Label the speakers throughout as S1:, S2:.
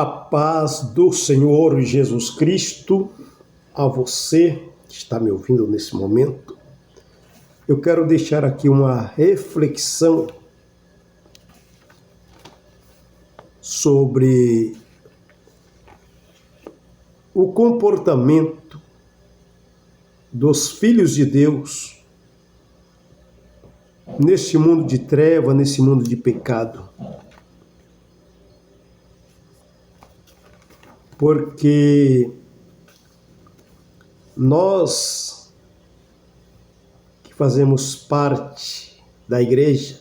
S1: A paz do Senhor Jesus Cristo a você que está me ouvindo nesse momento. Eu quero deixar aqui uma reflexão sobre o comportamento dos filhos de Deus nesse mundo de treva, nesse mundo de pecado. Porque nós que fazemos parte da igreja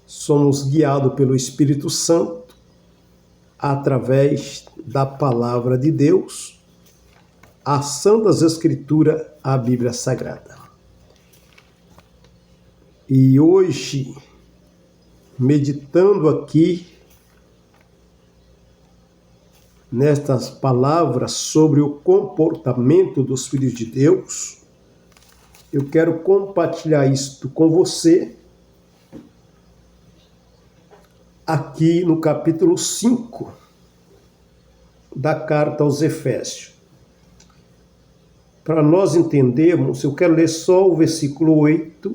S1: somos guiados pelo Espírito Santo através da palavra de Deus, as Santas Escrituras, a Bíblia Sagrada. E hoje, meditando aqui nestas palavras sobre o comportamento dos filhos de Deus, eu quero compartilhar isto com você aqui no capítulo 5 da carta aos Efésios. Para nós entendermos, eu quero ler só o versículo 8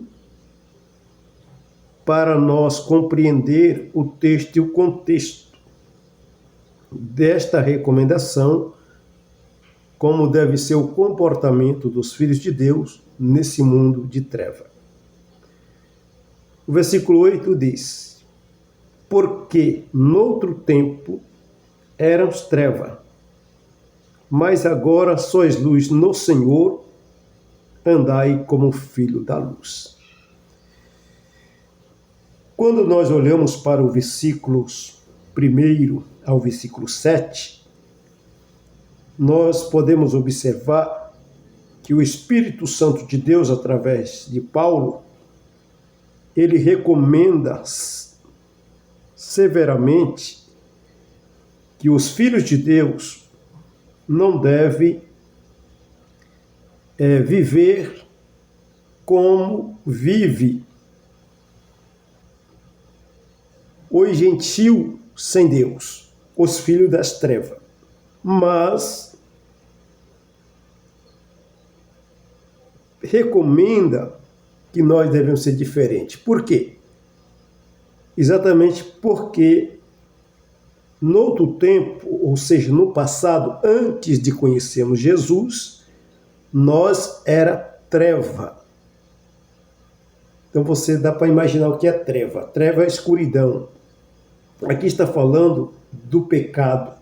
S1: para nós compreender o texto e o contexto desta recomendação, como deve ser o comportamento dos filhos de Deus nesse mundo de treva. O versículo 8 diz: porque noutro tempo éramos treva, mas agora sois luz no Senhor, andai como filho da luz. Quando nós olhamos para o versículos 1 ao versículo 7, nós podemos observar que o Espírito Santo de Deus, através de Paulo, ele recomenda severamente que os filhos de Deus não devem viver como vive o gentio sem Deus, os filhos das trevas. Mas recomenda que nós devemos ser diferentes. Por quê? Exatamente porque no outro tempo, ou seja, no passado, antes de conhecermos Jesus, nós era treva. Então você dá para imaginar o que é treva. Treva é escuridão. Aqui está falando do pecado.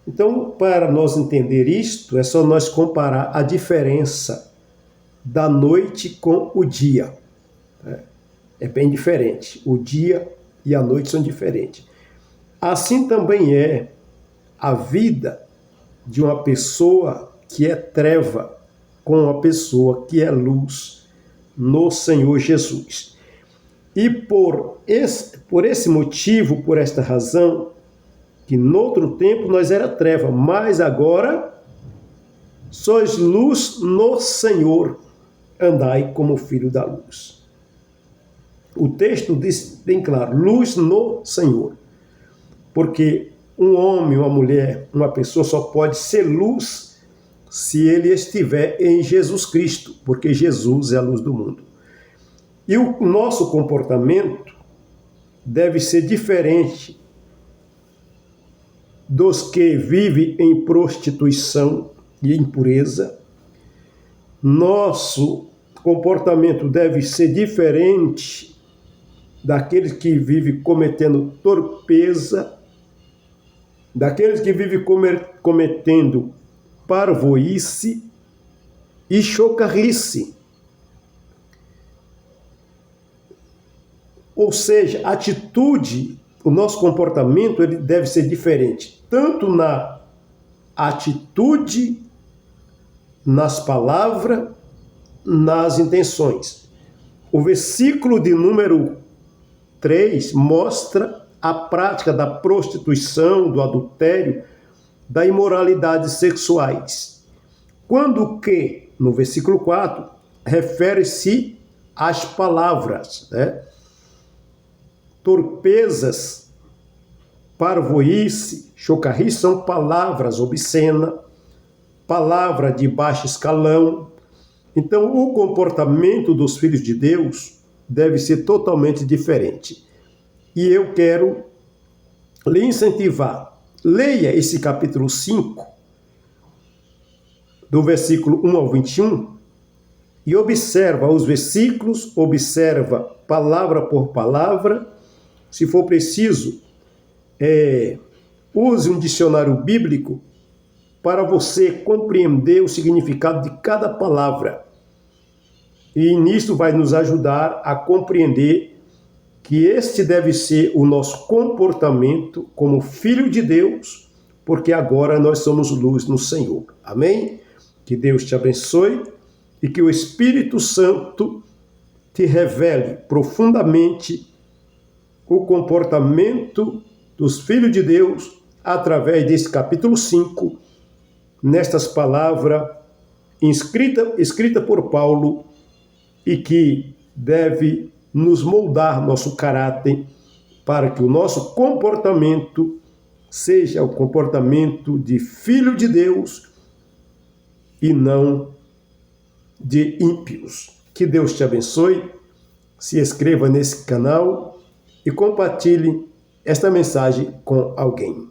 S1: Então, para nós entender isto, é só nós comparar a diferença da noite com o dia. É bem diferente. O dia e a noite são diferentes. Assim também é a vida de uma pessoa que é treva com uma pessoa que é luz no Senhor Jesus. E por esse motivo, por esta razão, que noutro tempo nós era treva, mas agora sois luz no Senhor, andai como filho da luz. O texto diz bem claro, luz no Senhor. Porque um homem, uma mulher, uma pessoa só pode ser luz se ele estiver em Jesus Cristo, porque Jesus é a luz do mundo. E o nosso comportamento deve ser diferente dos que vivem em prostituição e impureza. Nosso comportamento deve ser diferente daqueles que vivem cometendo torpeza, daqueles que vivem cometendo parvoíce e chocarrice. Ou seja, a atitude, o nosso comportamento, ele deve ser diferente, tanto na atitude, nas palavras, nas intenções. O versículo de número 3 mostra a prática da prostituição, do adultério, da imoralidade sexuais. Quando que, no versículo 4, refere-se às palavras, torpezas parvoíce, chocarrice são palavras obscenas, palavra de baixo escalão. Então, o comportamento dos filhos de Deus deve ser totalmente diferente. E eu quero lhe incentivar. Leia esse capítulo 5, do versículo 1 ao 21, e observa os versículos, observa palavra por palavra. Se for preciso, use um dicionário bíblico para você compreender o significado de cada palavra. E nisso vai nos ajudar a compreender que este deve ser o nosso comportamento como filho de Deus, porque agora nós somos luz no Senhor. Amém? Que Deus te abençoe e que o Espírito Santo te revele profundamente o comportamento dos filhos de Deus através desse capítulo 5, nestas palavras escrita por Paulo e que deve nos moldar nosso caráter para que o nosso comportamento seja o comportamento de filho de Deus e não de ímpios. Que Deus te abençoe, se inscreva nesse canal e compartilhe esta mensagem com alguém.